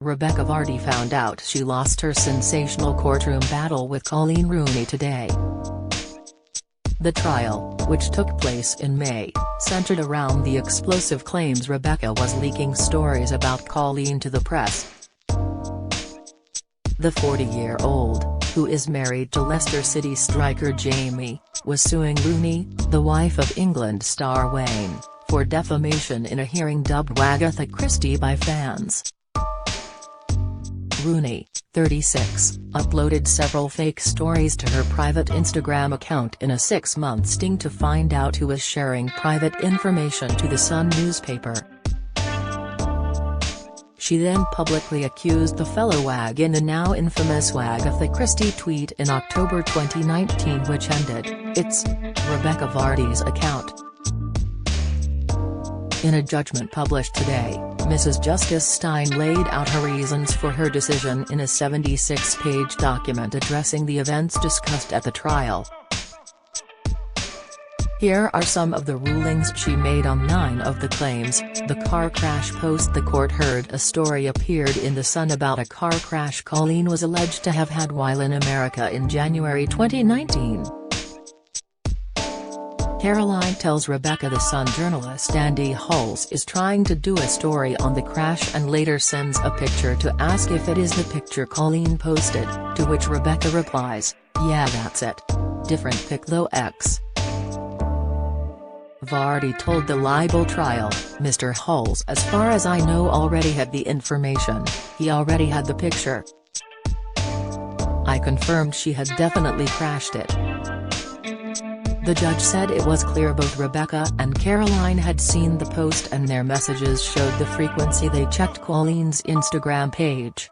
Rebecca Vardy found out she lost her sensational courtroom battle with Coleen Rooney today. The trial, which took place in May, centered around the explosive claims Rebecca was leaking stories about Coleen to the press. The 40-year-old, who is married to Leicester City striker Jamie, was suing Rooney, the wife of England star Wayne, for defamation in a hearing dubbed Wagatha Christie by fans. Rooney, 36, uploaded several fake stories to her private Instagram account in a 6-month sting to find out who was sharing private information to the Sun newspaper. She then publicly accused the fellow wag in the now infamous Wagatha Christie tweet in October 2019, which ended its Rebecca Vardy's account. In a judgment published today, Mrs. Justice Stein laid out her reasons for her decision in a 76-page document addressing the events discussed at the trial. Here are some of the rulings she made on 9 of the claims. The car crash post. The court heard a story appeared in The Sun about a car crash Coleen was alleged to have had while in America in January 2019. Caroline tells Rebecca the Sun journalist Andy Hulls is trying to do a story on the crash and later sends a picture to ask if it is the picture Coleen posted, to which Rebecca replies, "Yeah, that's it. Different pic though X." Vardy told the libel trial, "Mr. Hulls, as far as I know, already had the information. He already had the picture. I confirmed she had definitely crashed it." The judge said it was clear both Rebecca and Caroline had seen the post and their messages showed the frequency they checked Coleen's Instagram page.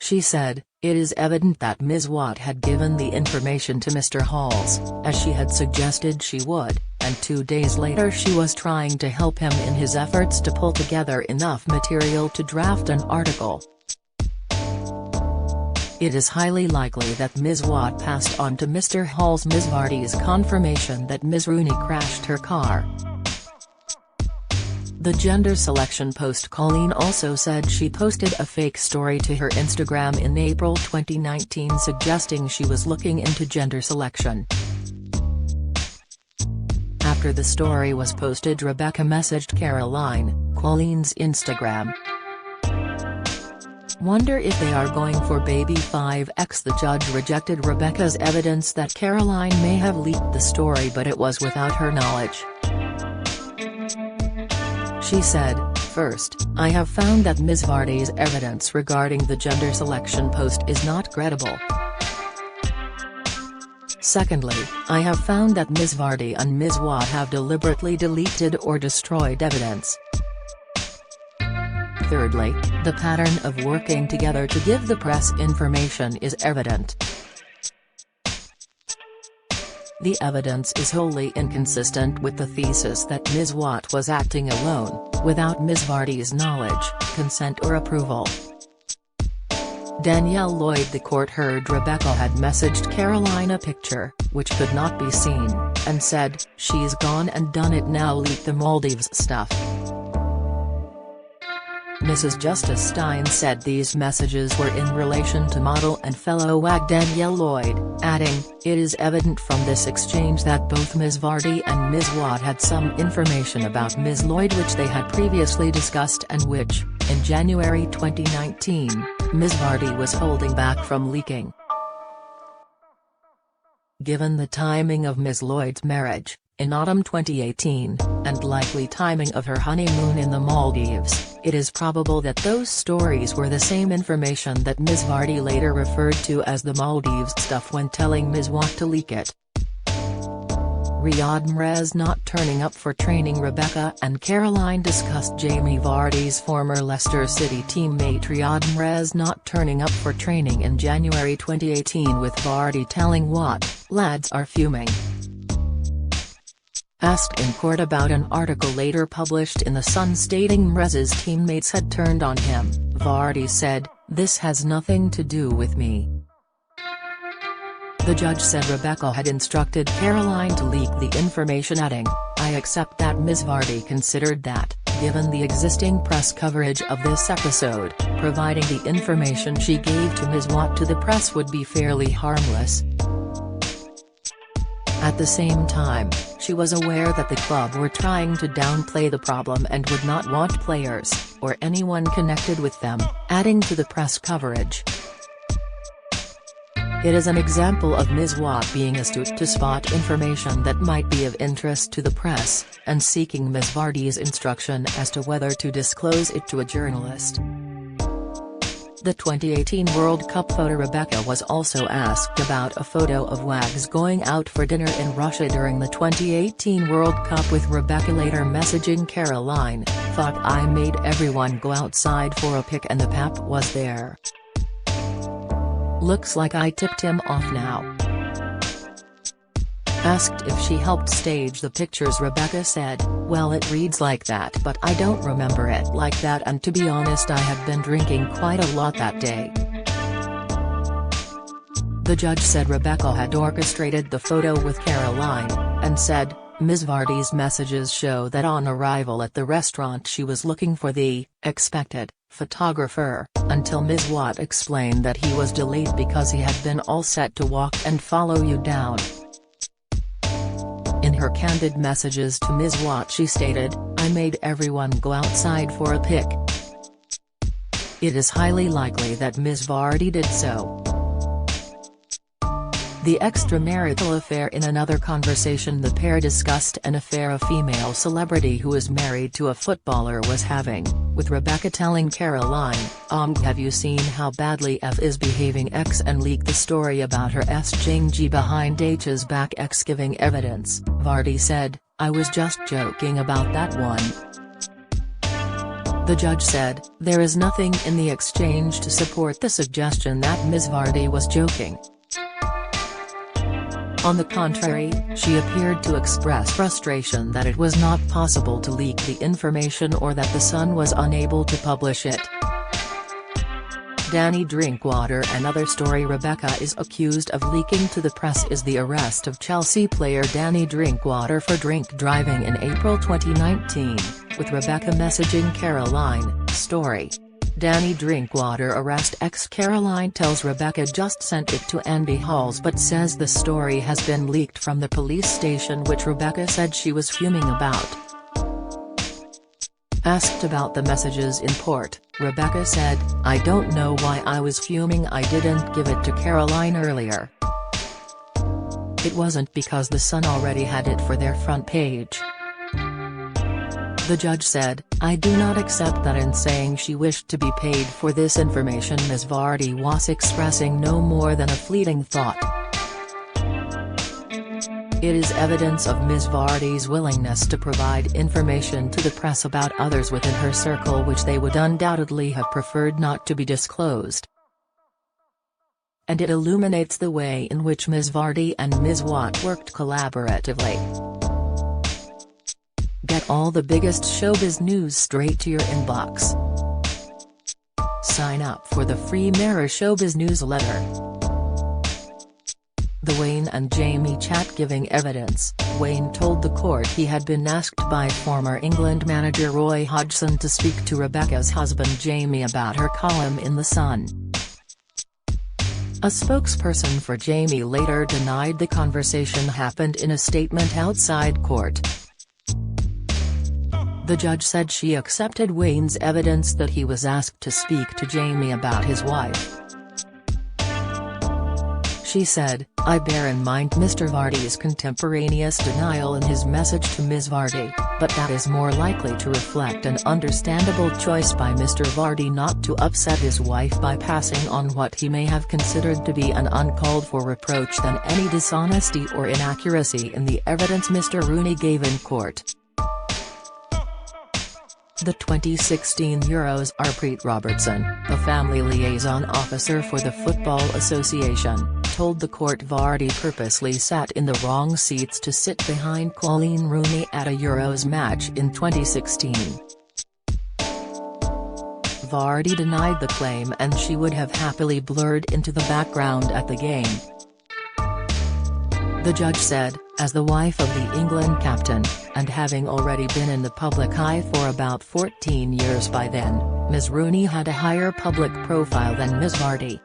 She said, "It is evident that Ms. Watt had given the information to Mr. Hulls, as she had suggested she would, and 2 days later she was trying to help him in his efforts to pull together enough material to draft an article. It is highly likely that Ms. Watt passed on to Mr. Hulls Ms. Vardy's confirmation that Ms. Rooney crashed her car." The gender selection post. Coleen also said she posted a fake story to her Instagram in April 2019 suggesting she was looking into gender selection. After the story was posted, Rebecca messaged Caroline, Coleen's Instagram. "Wonder if they are going for baby 5x." The judge rejected Rebecca's evidence that Caroline may have leaked the story, but it was without her knowledge. She said, "First, I have found that Ms. Vardy's evidence regarding the gender selection post is not credible. Secondly, I have found that Ms. Vardy and Ms. Watt have deliberately deleted or destroyed evidence. Thirdly, the pattern of working together to give the press information is evident. The evidence is wholly inconsistent with the thesis that Ms. Watt was acting alone, without Ms. Vardy's knowledge, consent or approval." Danielle Lloyd. The court heard Rebecca had messaged Caroline a picture, which could not be seen, and said, "She's gone and done it now, leak the Maldives stuff." Mrs. Justice Stein said these messages were in relation to model and fellow wag Danielle Lloyd, adding, "It is evident from this exchange that both Ms. Vardy and Ms. Watt had some information about Ms. Lloyd which they had previously discussed and which, in January 2019, Ms. Vardy was holding back from leaking." Given the timing of Ms. Lloyd's marriage, in autumn 2018, and likely timing of her honeymoon in the Maldives, it is probable that those stories were the same information that Ms. Vardy later referred to as the Maldives stuff when telling Ms. Watt to leak it. Riyad Mahrez not turning up for training. Rebecca and Caroline discussed Jamie Vardy's former Leicester City teammate Riyad Mahrez not turning up for training in January 2018, with Vardy telling Watt, "Lads are fuming." Asked in court about an article later published in The Sun stating Mahrez's teammates had turned on him, Vardy said, "This has nothing to do with me." The judge said Rebecca had instructed Caroline to leak the information, adding, "I accept that Ms. Vardy considered that, given the existing press coverage of this episode, providing the information she gave to Ms. Watt to the press would be fairly harmless. At the same time, she was aware that the club were trying to downplay the problem and would not want players, or anyone connected with them, adding to the press coverage. It is an example of Ms. Watt being astute to spot information that might be of interest to the press, and seeking Ms. Vardy's instruction as to whether to disclose it to a journalist. The 2018 World Cup photo. Rebecca was also asked about a photo of Wags going out for dinner in Russia during the 2018 World Cup, with Rebecca later messaging Caroline, "Thought I made everyone go outside for a pic and the pap was there. Looks like I tipped him off now." Asked if she helped stage the pictures, Rebecca said, "Well, it reads like that, but I don't remember it like that, and to be honest I had been drinking quite a lot that day." The judge said Rebecca had orchestrated the photo with Caroline, and said, "Ms. Vardy's messages show that on arrival at the restaurant she was looking for the expected photographer, until Ms. Watt explained that he was delayed because he had been all set to walk and follow you down." In her candid messages to Ms. Watt she stated, "I made everyone go outside for a pic." It is highly likely that Ms. Vardy did so. The extramarital affair. In another conversation, the pair discussed an affair a female celebrity who is married to a footballer was having, with Rebecca telling Caroline, "Have you seen how badly F is behaving X?" and leaked the story about her G behind H's back X giving evidence. Vardy said, "I was just joking about that one." The judge said, "There is nothing in the exchange to support the suggestion that Ms. Vardy was joking. On the contrary, she appeared to express frustration that it was not possible to leak the information or that the Sun was unable to publish it." Danny Drinkwater. Another story Rebecca is accused of leaking to the press is the arrest of Chelsea player Danny Drinkwater for drink driving in April 2019, with Rebecca messaging Caroline, story. Danny Drinkwater arrest. Caroline tells Rebecca just sent it to Andy Halls but says the story has been leaked from the police station, which Rebecca said she was fuming about. Asked about the messages in court, Rebecca said, "I don't know why I was fuming. I didn't give it to Caroline earlier. It wasn't because the Sun already had it for their front page." The judge said, "I do not accept that." In saying she wished to be paid for this information, Ms. Vardy was expressing no more than a fleeting thought. It is evidence of Ms. Vardy's willingness to provide information to the press about others within her circle which they would undoubtedly have preferred not to be disclosed. And it illuminates the way in which Ms. Vardy and Ms. Watt worked collaboratively. Get all the biggest showbiz news straight to your inbox. Sign up for the free Mirror Showbiz newsletter. The Wayne and Jamie chat giving evidence. Wayne told the court he had been asked by former England manager Roy Hodgson to speak to Rebecca's husband Jamie about her column in The Sun. A spokesperson for Jamie later denied the conversation happened in a statement outside court. The judge said she accepted Wayne's evidence that he was asked to speak to Jamie about his wife. She said, "I bear in mind Mr. Vardy's contemporaneous denial in his message to Ms. Vardy, but that is more likely to reflect an understandable choice by Mr. Vardy not to upset his wife by passing on what he may have considered to be an uncalled for reproach than any dishonesty or inaccuracy in the evidence Mr. Rooney gave in court." The 2016 Euros. Harpreet Robertson, a family liaison officer for the Football Association, told the court Vardy purposely sat in the wrong seats to sit behind Coleen Rooney at a Euros match in 2016. Vardy denied the claim and she would have happily blurred into the background at the game. The judge said, As the wife of the England captain, and having already been in the public eye for about 14 years by then, Ms. Rooney had a higher public profile than Ms. Vardy.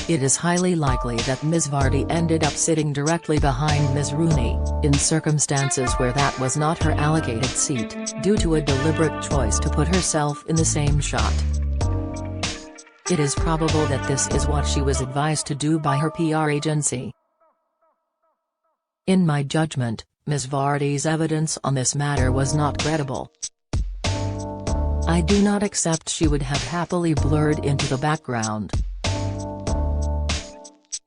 It is highly likely that Ms. Vardy ended up sitting directly behind Ms. Rooney, in circumstances where that was not her allocated seat, due to a deliberate choice to put herself in the same shot. It is probable that this is what she was advised to do by her PR agency. In my judgment, Ms. Vardy's evidence on this matter was not credible. I do not accept she would have happily blurred into the background.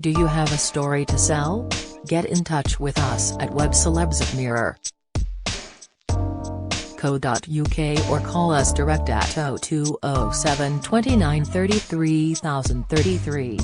Do you have a story to sell? Get in touch with us at webcelebs@mirror.co.uk or call us direct at 0207 29 33 033.